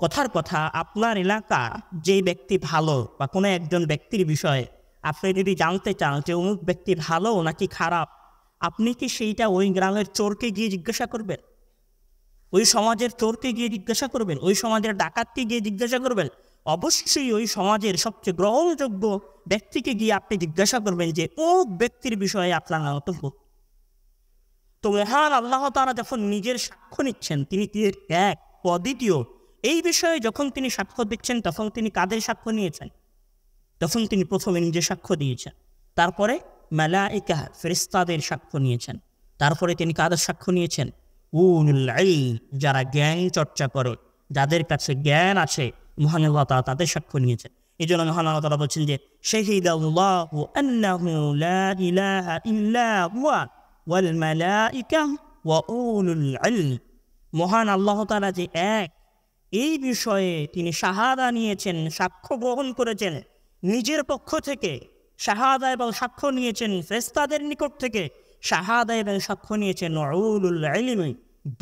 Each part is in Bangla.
কথার কথা, আপনার এলাকা যে ব্যক্তি ভালো বা কোনো একজন ব্যক্তির বিষয়ে আপনি যদি জানতে চান যে অমুক ব্যক্তি ভালো নাকি খারাপ, আপনি কি সেইটা ওই গ্রামের চোরকে গিয়ে জিজ্ঞাসা করবেন? ওই সমাজের চোরকে গিয়ে জিজ্ঞাসা করবেন? ওই সমাজের ডাকাতকে গিয়ে জিজ্ঞাসা করবেন? অবশ্যই ওই সমাজের সবচেয়ে গ্রহণযোগ্য ব্যক্তিকে গিয়ে আপনি জিজ্ঞাসা করবেন যে ও ব্যক্তির বিষয়ে আপনার মন্তব্য। তো মহান আল্লাহ তাআলা যখন নিজের সাক্ষ্য নিচ্ছেন, তিনি এক অদ্বিতীয়, এই বিষয়ে যখন তিনি সাক্ষ্য দিচ্ছেন তখন তিনি কাদের সাক্ষ্য নিয়েছেন? তখন তিনি প্রথমে নিজের সাক্ষ্য দিয়েছেন, তারপরে মালায়েকা ফেরেশতাদের সাক্ষ্য নিয়েছেন, তারপরে তিনি কাদের সাক্ষ্য নিয়েছেন? উলুল ইলম, যারা জ্ঞান চর্চা করে, যাদের কাছে জ্ঞান আছে, মহান আল্লাহ তাআলা তাদের সাক্ষ্য নিয়েছেন। এই জন্য মহান আল্লাহ তাআলা বলছেন যে শাহিদাল্লাহু আন্নাহু লা ইলাহা ইল্লা হুয়া ওয়াল মালায়েকা ওয়া উলুল ইলম। মহান আল্লাহ তাআলা যে এক, এই বিষয়ে তিনি শাহাদা নিয়েছেন, সাক্ষ্য গ্রহণ করেছেন নিজের পক্ষ থেকে, শাহাদা এবং সাক্ষ্য নিয়েছেন ফেরেশতাদের নিকট থেকে, শাহাদা এবং সাক্ষ্য নিয়েছেন উলুল ইলম,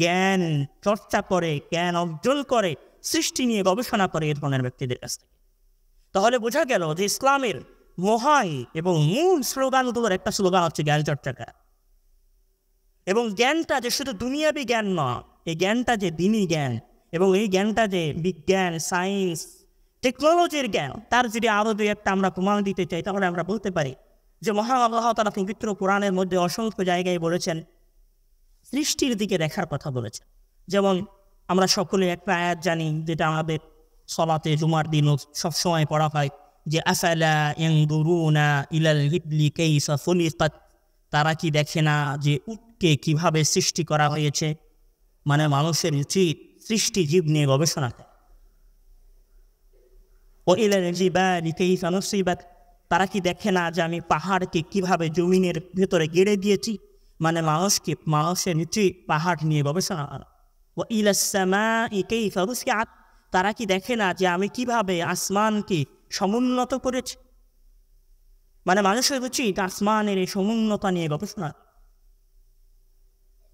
জ্ঞান চর্চা করে, জ্ঞান অর্জন করে, সৃষ্টি নিয়ে গবেষণা করে এই ধরনের ব্যক্তিদের কাছ থেকে। তাহলে বোঝা গেল যে ইসলামের মহান এবং মূল স্লোগানগুলোর একটা স্লোগান হচ্ছে জ্ঞান চর্চা করা। এবং জ্ঞানটা যে শুধু দুনিয়াবী জ্ঞান নয়, এই জ্ঞানটা যে দ্বীনি জ্ঞান, এবং এই জ্ঞানটা যে বিজ্ঞান, সায়েন্স, টেকনোলজির জ্ঞান, তার যদি আরও দুই একটা আমরা প্রমাণ দিতে চাই, তাহলে আমরা বলতে পারি যে মহান আল্লাহ তাআলা পবিত্র কোরআনের মধ্যে অসংখ্য জায়গায় বলেছেন, সৃষ্টির দিকে দেখার কথা বলেছেন। যেমন আমরা সকলে একটা আয়াত জানি, যেটা আমাদের সলাতে জুমার দিনও সবসময় পড়া হয়, যে আফালা ইয়ানদুরুনা ইলাল ইবলি কাইফা খুলিকাত, তারা কি দেখে না যে উটকে কিভাবে সৃষ্টি করা হয়েছে? মানে মানুষের উচিত সৃষ্টি জীব নিয়ে গবেষণা করে। ও ইলাল জিবালি কাইফা নুসিবাত, তারা কি দেখে না যে আমি পাহাড়কে কিভাবে জমিনের ভেতরে গেড়ে দিয়েছি? মানে মানুষের উচিত পাহাড় নিয়ে গবেষণা করা। ও ইলাস সামাই কাইফা রুফিআত, তারা কি দেখে না যে আমি কিভাবে আসমানকে সমুন্নত করেছি? মানে মানুষের উচিত আসমানের এই সমুন্নতা নিয়ে গবেষণা।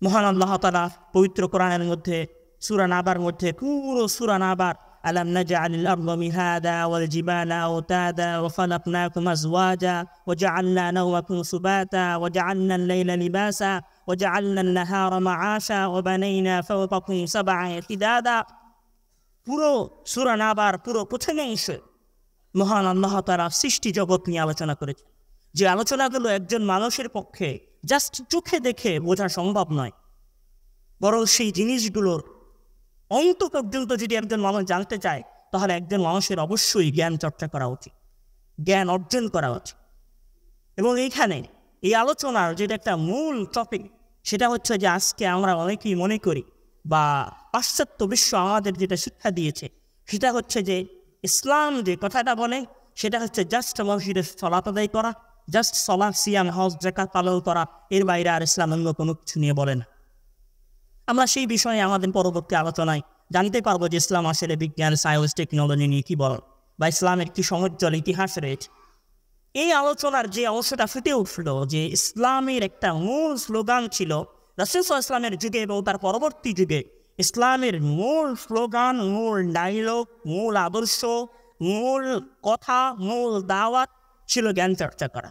মহান আল্লাহ তাআলা পবিত্র কোরআনের মধ্যে সূরা নাবার মধ্যে পুরো সূরা নাবার, আলাম নাজআলিল আরদা মিহাদা ওয়াল জিবালা আওতাদা ওয়া খালাকনাকুম আজওয়াজা ওয়া জাআলনা নাওমাকুম সুবাতা ওয়া জাআলনা আল-লাইলা লিবাসা ওয়া জাআলনা আন-নাহারা মাআশা ওয়া বানাইনা ফাওকাকুম সাবআ শিদাদা। পুরো সূরা নাবার পুরো প্রথম অংশে মহান আল্লাহ তাআলা সৃষ্টি জগৎ নিয়ে আলোচনা করেছেন, যে আলোচনাগুলো একজন মানুষের পক্ষে জাস্ট চোখে দেখে বোঝা সম্ভব নয়, বরং সেই জিনিসগুলোর অন্ত পর্যন্ত যদি একজন মানুষ জানতে চায়, তাহলে একজন মানুষের অবশ্যই জ্ঞান চর্চা করা উচিত, জ্ঞান অর্জন করা উচিত। এবং এইখানে এই আলোচনার যেটা একটা মূল টপিক, সেটা হচ্ছে যে আজকে আমরা অনেকেই মনে করি, বা পাশ্চাত্য বিশ্ব আমাদের যেটা শিক্ষা দিয়েছে, সেটা হচ্ছে যে ইসলাম যে কথাটা বলে সেটা হচ্ছে জাস্ট মসজিদে সালাত আদায় করা, জাস্ট সালাত, সিয়াম, হজ, যাকাত পালন করা, এর বাইরে আর ইসলাম অন্য কোনো কিছু নিয়ে বলে না। আমরা সেই বিষয়ে আমাদের পরবর্তী আলোচনায় জানতে পারবো যে ইসলাম আসলে বিজ্ঞান, সায়েন্স, টেকনোলজি নিয়ে কী বলে, বা ইসলামের কি সমুজ্জ্বল ইতিহাস রয়েছে। এই আলোচনার যে অংশটা ফুটে উঠল, যে ইসলামের একটা মূল স্লোগান ছিল রাসূল সাল্লাল্লাহু আলাইহি ওয়াসাল্লামের যুগে এবং তার পরবর্তী যুগে, ইসলামের মূল স্লোগান, মূল ডায়লগ, মূল আদর্শ, মূল কথা, মূল দাওয়াত ছিল জ্ঞান চর্চা করা।